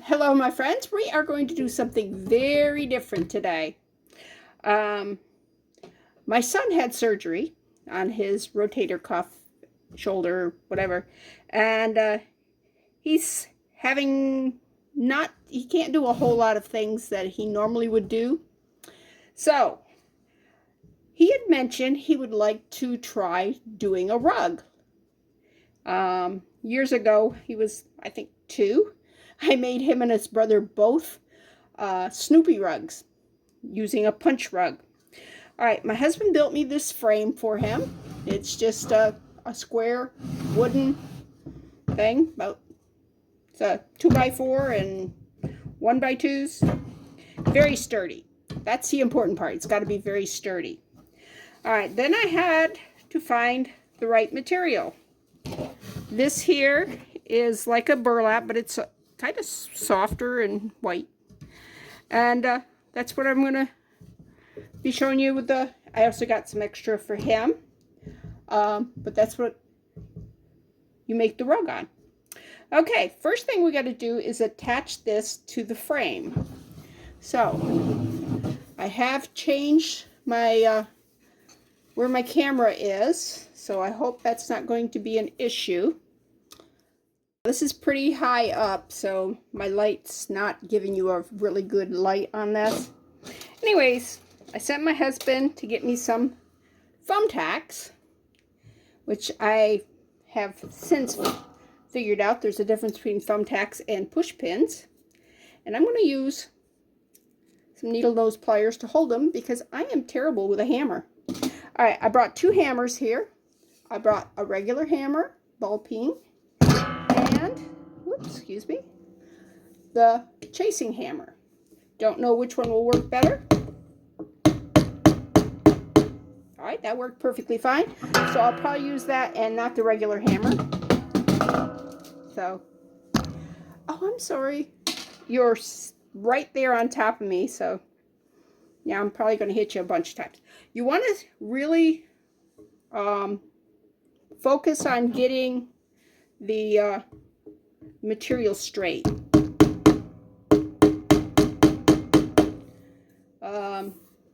Hello, my friends. We are going to do something very different today. Um, my son had surgery on his rotator cuff, shoulder, whatever, and he's having he can't do a whole lot of things that he normally would do. So, he had mentioned he would like to try doing a rug. Years ago, he was, I think, 2. I made him and his brother both Snoopy rugs using a punch rug. All right, my husband built me this frame for him. It's just a square wooden thing. It's a 2x4 and 1x2s. Very sturdy. That's the important part. It's got to be very sturdy. All right, then I had to find the right material. This here is like a burlap, but it's kind of softer and white. And that's what I'm going to be showing you with the, I also got some extra for him. But that's what you make the rug on. Okay, first thing we got to do is attach this to the frame. So, I have changed my, where my camera is, so I hope that's not going to be an issue. This is pretty high up, so my light's not giving you a really good light on this. Anyways, I sent my husband to get me some thumbtacks, which I have since figured out there's a difference between thumbtacks and push pins. And I'm going to use some needle nose pliers to hold them because I am terrible with a hammer. All right, I brought 2 hammers here. I brought a regular hammer, ball peen, and, whoops, excuse me, the chasing hammer. Don't know which one will work better. All right, that worked perfectly fine. So I'll probably use that and not the regular hammer. So, oh, I'm sorry. You're right there on top of me, so yeah, I'm probably going to hit you a bunch of times. You want to really focus on getting the material straight.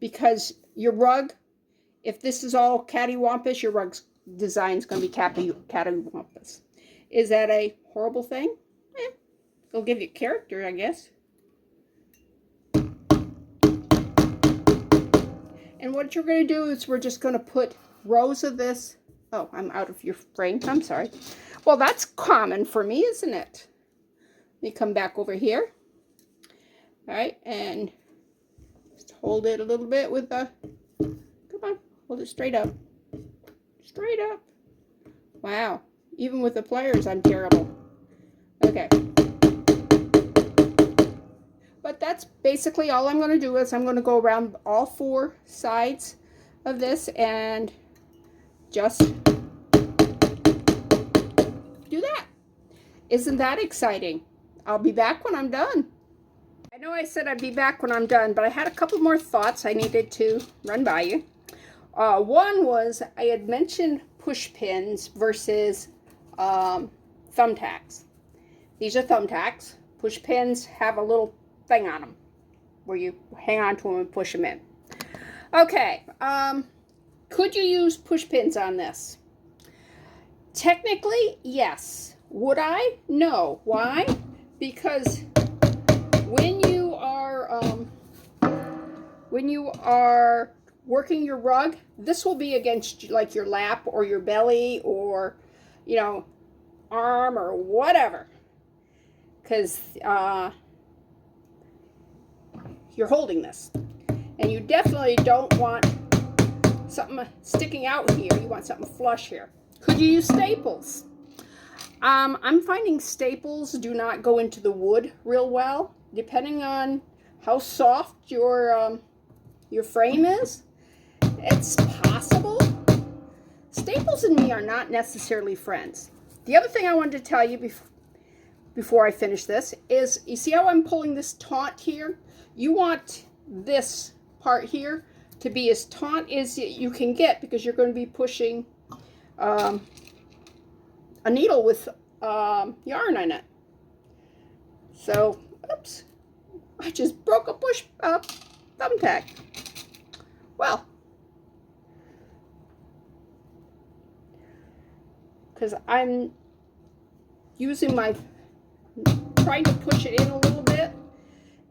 Because your rug, if this is all cattywampus, your rug's design is going to be cattywampus. Is that a horrible thing? It'll give you character, I guess. And what you're going to do is we're just going to put rows of this. Oh, I'm out of your frame. I'm sorry. Well, that's common for me, isn't it? Let me come back over here. All right, and just hold it a little bit with the, come on, hold it straight up. Straight up. Wow, even with the pliers, I'm terrible. Okay. But that's basically all I'm going to do is I'm going to go around all 4 sides of this and just do that. Isn't that exciting? I'll be back when I'm done. I know I said I'd be back when I'm done, but I had a couple more thoughts I needed to run by you. One was I had mentioned push pins versus thumbtacks. These are thumbtacks. Push pins have a little thing on them where you hang on to them and push them in. Okay, could you use push pins on this? Technically, yes. Would I? No. Why? Because when you are working your rug, this will be against like your lap or your belly or, you know, arm or whatever, because you're holding this, and you definitely don't want something sticking out here. You want something flush here. Could you use staples? I'm finding staples do not go into the wood real well, depending on how soft your frame is. It's possible. Staples and me are not necessarily friends. The other thing I wanted to tell you before I finish this is, you see how I'm pulling this taut here? You want this part here to be as taut as you can get, because you're going to be pushing a needle with yarn on it. So Oops. I just broke a push thumbtack. Well, because I'm using trying to push it in a little bit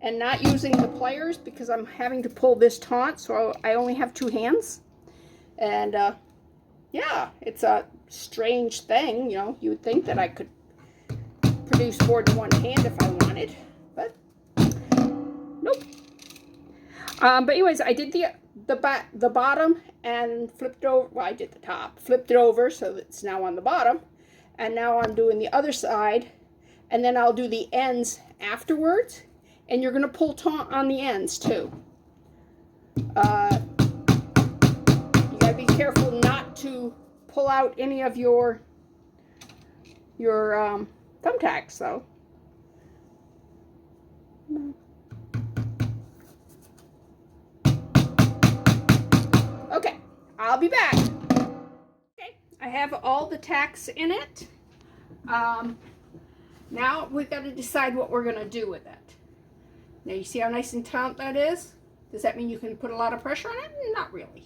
and not using the pliers because I'm having to pull this taunt, so I only have 2 hands. And yeah, it's a strange thing, you know. You would think that I could produce more than 1 hand if I wanted, but nope. But anyways, I did the bottom and flipped it over. Well, I did the top, flipped it over so it's now on the bottom, and now I'm doing the other side, and then I'll do the ends afterwards. And you're gonna pull taunt on the ends too. You gotta be careful not to pull out any of your thumbtacks, though. Okay, I'll be back. Okay, I have all the tacks in it. Now we've got to decide what we're gonna do with it. Now you see how nice and taut that is? Does that mean you can put a lot of pressure on it? Not really.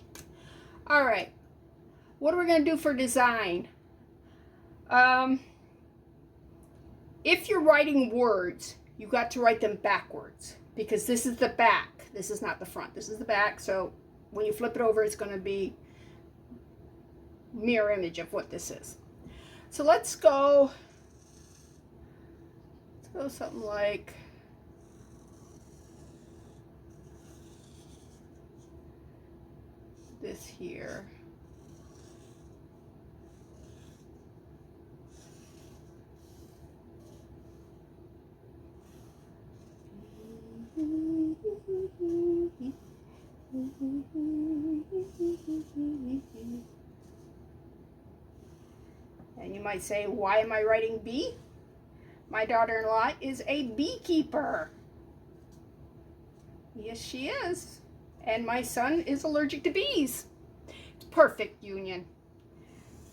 All right, what are we gonna do for design? If you're writing words, you got to write them backwards because this is the back. This is not the front. This is the back. So when you flip it over, it's going to be mirror image of what this is. So let's go something like this here. And you might say, why am I writing bee? My daughter-in-law is a beekeeper. Yes, she is. And my son is allergic to bees. It's perfect union.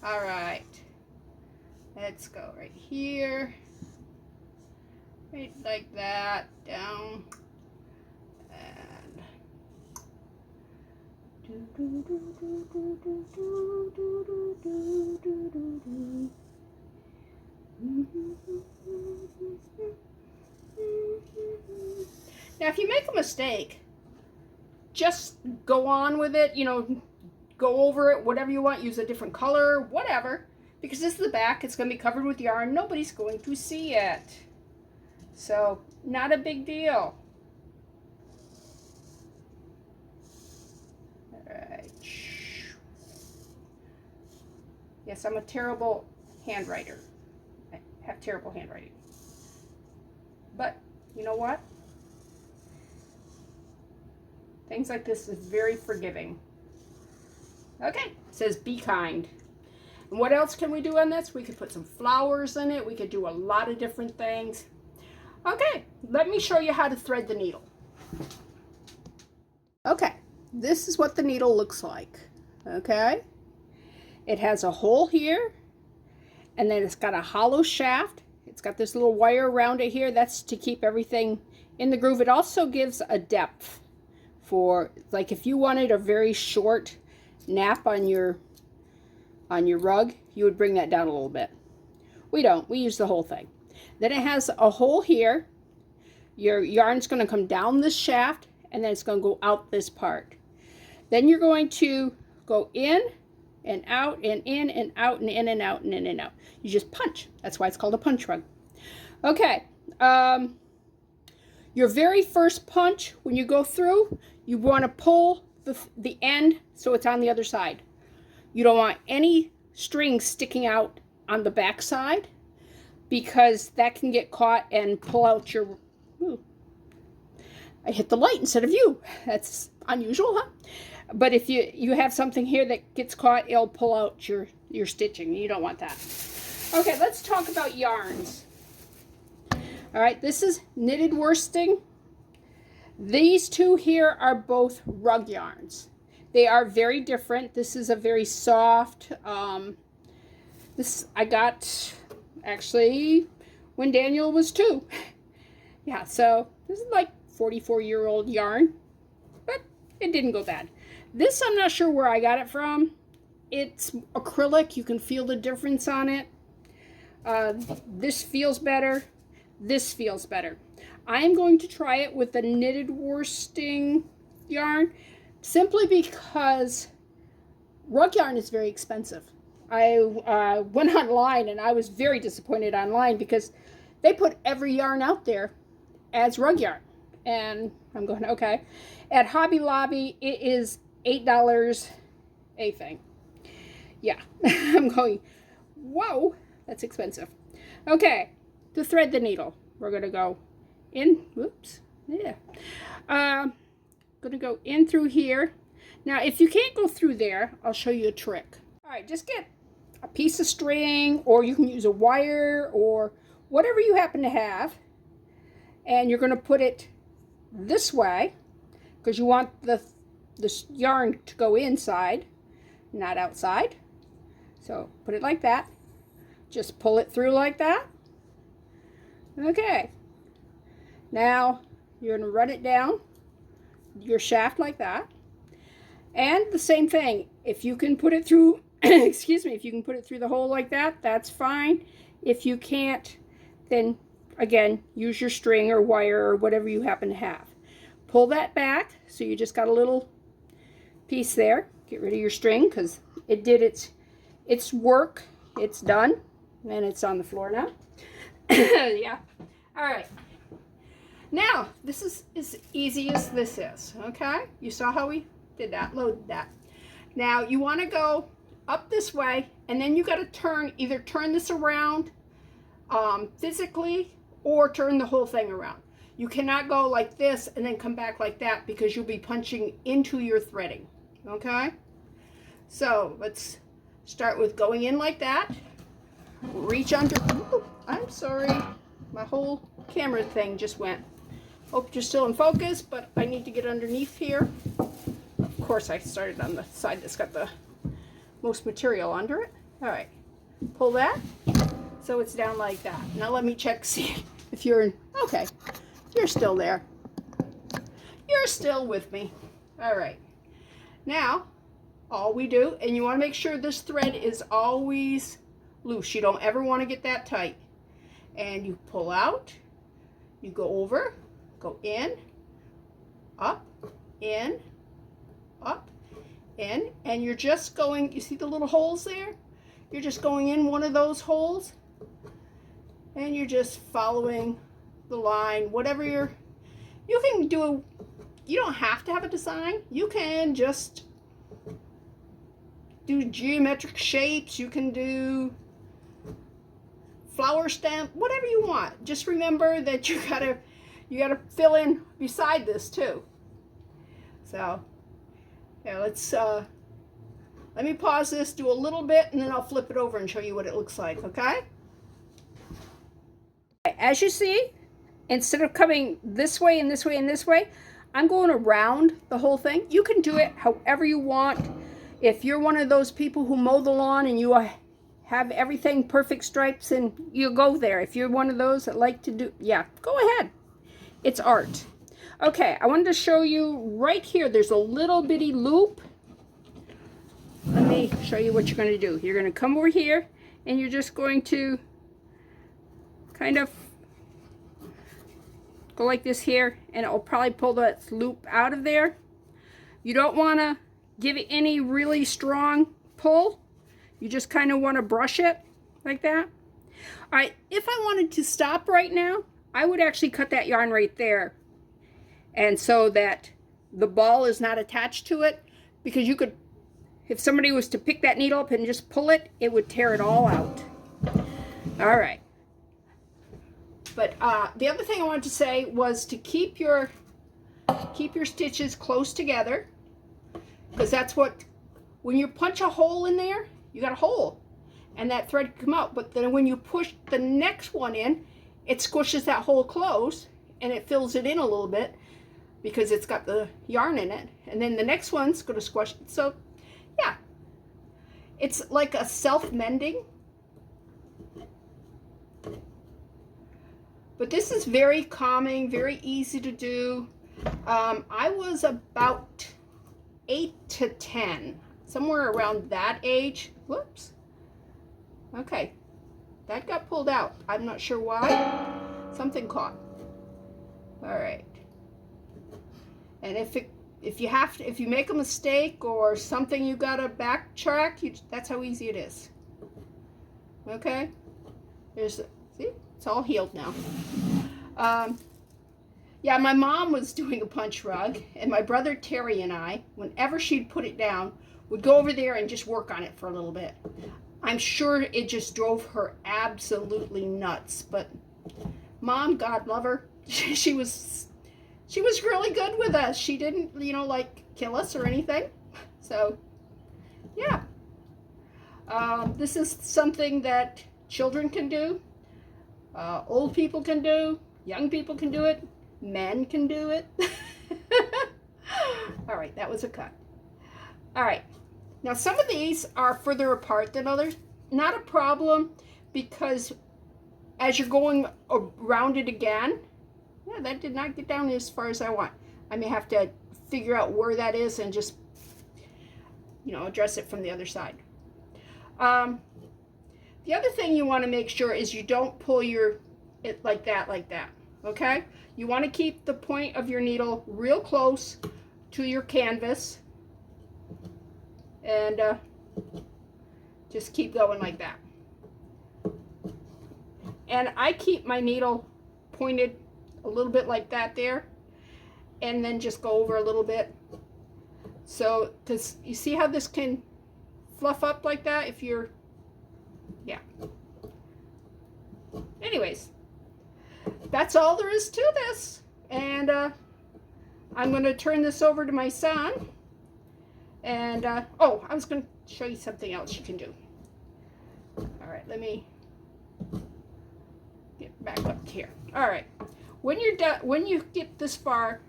All right. Let's go right here. Right like that. Down. And now if you make a mistake, just go on with it, you know, go over it, whatever you want, use a different color, whatever, because this is the back, it's going to be covered with yarn, nobody's going to see it. So, not a big deal. Alright. Yes, I'm a terrible handwriter. I have terrible handwriting. But, you know what? Things like this is very forgiving. Okay, it says be kind. And what else can we do on this? We could put some flowers in it. We could do a lot of different things. Okay, let me show you how to thread the needle. Okay, this is what the needle looks like. Okay, it has a hole here, and then it's got a hollow shaft. It's got this little wire around it here. That's to keep everything in the groove. It also gives a depth for, like, if you wanted a very short nap on your rug, you would bring that down a little bit. We don't. We use the whole thing. Then it has a hole here. Your yarn's going to come down this shaft, and then it's going to go out this part. Then you're going to go in and out and in and out and in and out and in and out. You just punch. That's why it's called a punch rug. Okay. Your very first punch, when you go through, you want to pull the end so it's on the other side. You don't want any strings sticking out on the back side, because that can get caught and pull out your... Ooh, I hit the light instead of you. That's unusual, huh? But if you have something here that gets caught, it'll pull out your stitching. You don't want that. Okay, let's talk about yarns. All right, this is knitted worsting. These two here are both rug yarns. They are very different. This is a very soft, this I got actually when Daniel was 2. Yeah, so this is like 44-year-old yarn, but it didn't go bad. This, I'm not sure where I got it from. It's acrylic. You can feel the difference on it. This feels better. This feels better. I am going to try it with the knitted worsting yarn simply because rug yarn is very expensive. I went online and I was very disappointed online because they put every yarn out there as rug yarn. And I'm going, okay. At Hobby Lobby, it is $8 a thing. Yeah, I'm going, whoa, that's expensive. Okay, to thread the needle, we're going to go in, whoops, yeah. Going to go in through here. Now, if you can't go through there, I'll show you a trick. All right, just get a piece of string, or you can use a wire, or whatever you happen to have, and you're going to put it this way, because you want the yarn to go inside, not outside. So put it like that. Just pull it through like that. Okay. Now you're going to run it down your shaft like that. And the same thing, if you can put it through, excuse me, if you can put it through the hole like that, that's fine. If you can't, then again, use your string or wire or whatever you happen to have. Pull that back, so you just got a little piece there. Get rid of your string because it did its work. It's done, and it's on the floor now. Yeah. All right. Now, this is as easy as this is, okay? You saw how we did that, loaded that. Now, you want to go up this way, and then you got to either turn this around physically or turn the whole thing around. You cannot go like this and then come back like that because you'll be punching into your threading, okay? So, let's start with going in like that. Reach under. Ooh, I'm sorry. My whole camera thing just went. Hope you're still in focus, but I need to get underneath here. Of course, I started on the side that's got the most material under it. All right, pull that so it's down like that. Now let me check, see if you're in. Okay, you're still there. You're still with me. All right. Now, all we do, and you want to make sure this thread is always loose. You don't ever want to get that tight. And you pull out, you go over, go in, up, in, up, in, and you're just going, you see the little holes there? You're just going in one of those holes, and you're just following the line, whatever you can do. You don't have to have a design. You can just do geometric shapes. You can do flower stem, whatever you want. Just remember that you gotta fill in beside this too. So yeah, let me pause this, do a little bit, and then I'll flip it over and show you what it looks like, okay? As you see, instead of coming this way and this way and this way, I'm going around the whole thing. You can do it however you want. If you're one of those people who mow the lawn and you have everything perfect stripes, and you go there. If you're one of those that like to do, yeah, go ahead. It's art. Okay, I wanted to show you right here. There's a little bitty loop. Let me show you what you're going to do. You're going to come over here, and you're just going to kind of go like this here, and it will probably pull that loop out of there. You don't want to give it any really strong pull. You just kind of want to brush it like that. All right, if I wanted to stop right now, I would actually cut that yarn right there. And so that the ball is not attached to it, because you could, if somebody was to pick that needle up and just pull it, it would tear it all out. All right. But the other thing I wanted to say was to keep your stitches close together, because that's what, when you punch a hole in there, you got a hole, and that thread can come out. But then when you push the next one in, it squishes that hole closed, and it fills it in a little bit because it's got the yarn in it. And then the next one's going to squish it. So, yeah, it's like a self-mending. But this is very calming, very easy to do. I was about 8 to 10, somewhere around that age. Whoops. Okay, that got pulled out. I'm not sure why. Something caught. All right. And if you make a mistake or something, you gotta backtrack. That's how easy it is. Okay. See, it's all healed now. Yeah, my mom was doing a punch rug, and my brother Terry and I, whenever she'd put it down, would go over there and just work on it for a little bit. I'm sure it just drove her absolutely nuts, but Mom, God love her, she was really good with us. She didn't, like kill us or anything. So, yeah. This is something that children can do, old people can do, young people can do it, men can do it. All right, that was a cut. All right, now some of these are further apart than others. Not a problem, because as you're going around it again, yeah, that did not get down as far as I want. I may have to figure out where that is and just, address it from the other side. The other thing you want to make sure is you don't pull it like that, okay? You want to keep the point of your needle real close to your canvas, and just keep going like that. And I keep my needle pointed a little bit like that there, and then just go over a little bit. So, because you see how this can fluff up like that if you're, yeah. Anyways, that's all there is to this. And I'm going to turn this over to my son. And, oh, I was going to show you something else you can do. All right, let me get back up here. All right, when you're done, when you get this far,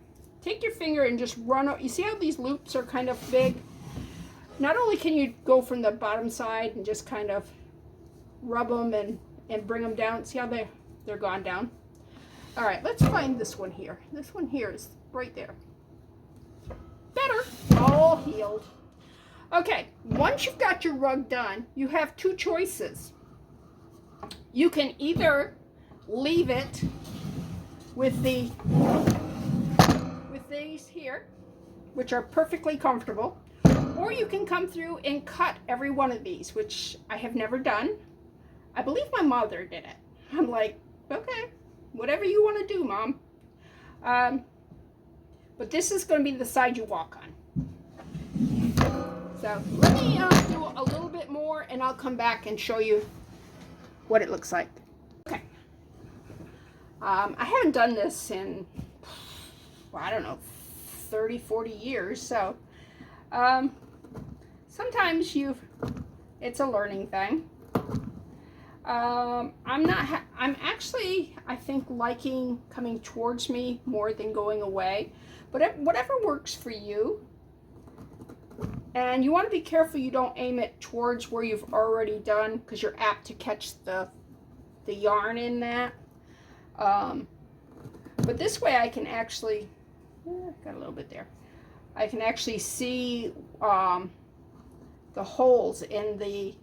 take your finger and just run out. You see how these loops are kind of big? Not only can you go from the bottom side and just kind of rub them and bring them down. See how they're gone down? All right, let's find this one here. This one here is right there. Better. All healed. Okay, once you've got your rug done, you have two choices. You can either leave it with these here, which are perfectly comfortable, or you can come through and cut every one of these, which I have never done. I believe my mother did it. I'm like, okay, whatever you want to do, Mom. But this is going to be the side you walk on. So let me do a little bit more, and I'll come back and show you what it looks like. Okay. I haven't done this in, well, I don't know, 30, 40 years. So sometimes it's a learning thing. I'm actually, I think, liking coming towards me more than going away, but whatever works for you. And you want to be careful you don't aim it towards where you've already done, because you're apt to catch the yarn in that. But this way I can actually, got a little bit there. I can actually see the holes in the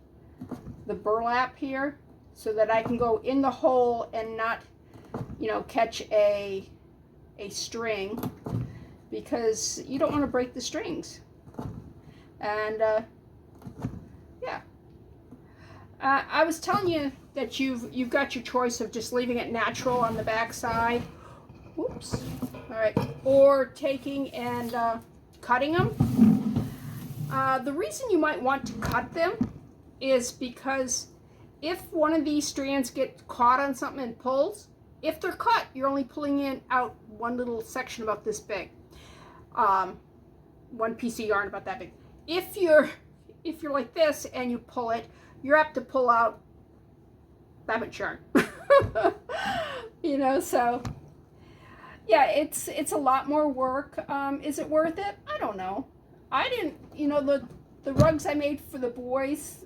burlap here, so that I can go in the hole and not, catch a string, because you don't want to break the strings. And yeah, I was telling you that you've got your choice of just leaving it natural on the back side. Whoops. All right, or taking and cutting them. The reason you might want to cut them is because if one of these strands get caught on something and pulls, if they're cut, you're only pulling out one little section about this big. One piece of yarn about that big. If you're like this and you pull it, you're apt to pull out that much yarn. So yeah, it's a lot more work. Is it worth it? I don't know. I didn't, the rugs I made for the boys,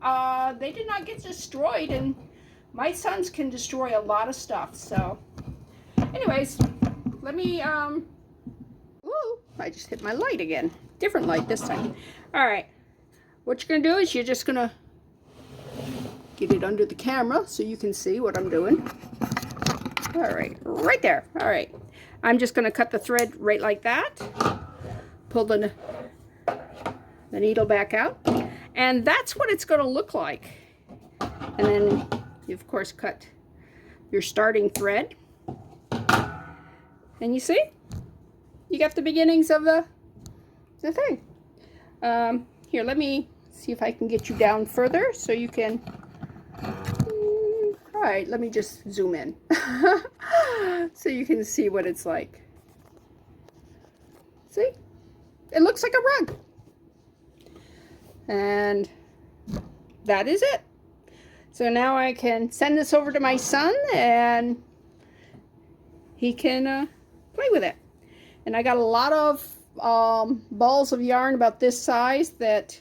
they did not get destroyed in My sons can destroy a lot of stuff. So anyways, let me, ooh, I just hit my light again. Different light this time. All right. What you're going to do is you're just going to get it under the camera so you can see what I'm doing. All right, right there. All right. I'm just going to cut the thread right like that. Pull the needle back out. And that's what it's going to look like. And then you, of course, cut your starting thread. And you see? You got the beginnings of the thing. Here, let me see if I can get you down further so you can... all right, let me just zoom in so you can see what it's like. See? It looks like a rug. And that is it. So now I can send this over to my son and he can play with it. And I got a lot of balls of yarn about this size that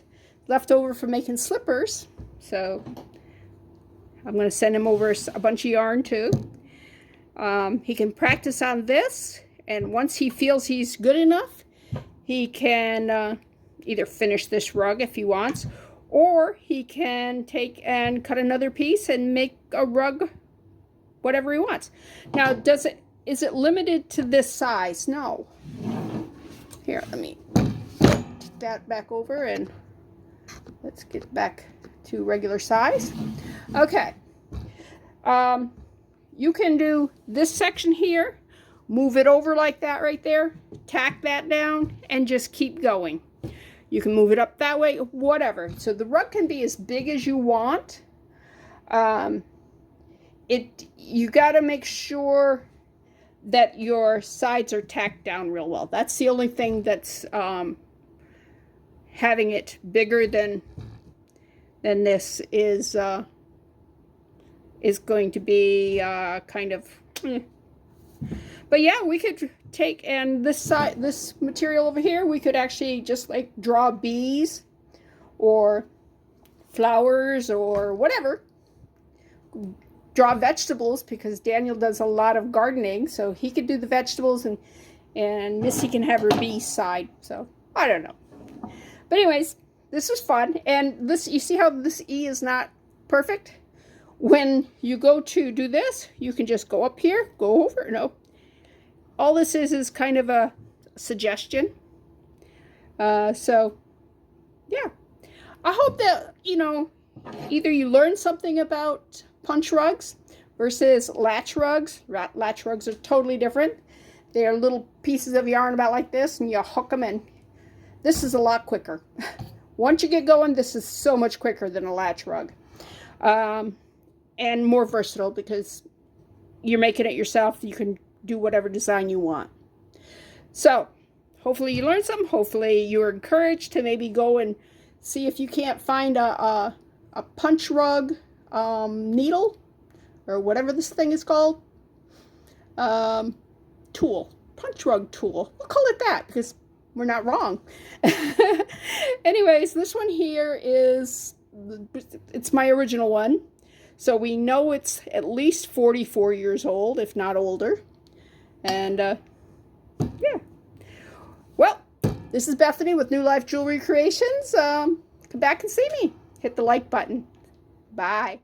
left over from making slippers. So I'm going to send him over a bunch of yarn too. He can practice on this, and once he feels he's good enough, he can either finish this rug if he wants, or he can take and cut another piece and make a rug whatever he wants. Now, is it limited to this size? No. Here, let me take that back over and let's get back to regular size. Okay. You can do this section here, move it over like that right there, tack that down, and just keep going. You can move it up that way, whatever. So the rug can be as big as you want. You got to make sure that your sides are tacked down real well. That's the only thing that's having it bigger than this is going to be kind of. But yeah, we could take, and this material over here, we could actually just like draw bees or flowers or whatever. Draw vegetables, because Daniel does a lot of gardening, so he could do the vegetables, and Missy can have her bee side. So I don't know. But anyways, this was fun. And this, you see how this E is not perfect? When you go to do this, you can just go up here, go over, no. All this is kind of a suggestion. So, yeah. I hope that, either you learn something about punch rugs versus latch rugs. Latch rugs are totally different. They are little pieces of yarn about like this, and you hook them in. This is a lot quicker. Once you get going, this is so much quicker than a latch rug. And more versatile, because you're making it yourself. You can do whatever design you want. So, hopefully you learned some. Hopefully you're encouraged to maybe go and see if you can't find a punch rug needle, or whatever this thing is called. Tool. Punch rug tool. We'll call it that, because we're not wrong. Anyways, this one here it's my original one. So we know it's at least 44 years old, if not older. And, yeah. Well, this is Bethany with New Life Jewelry Creations. Come back and see me. Hit the like button. Bye.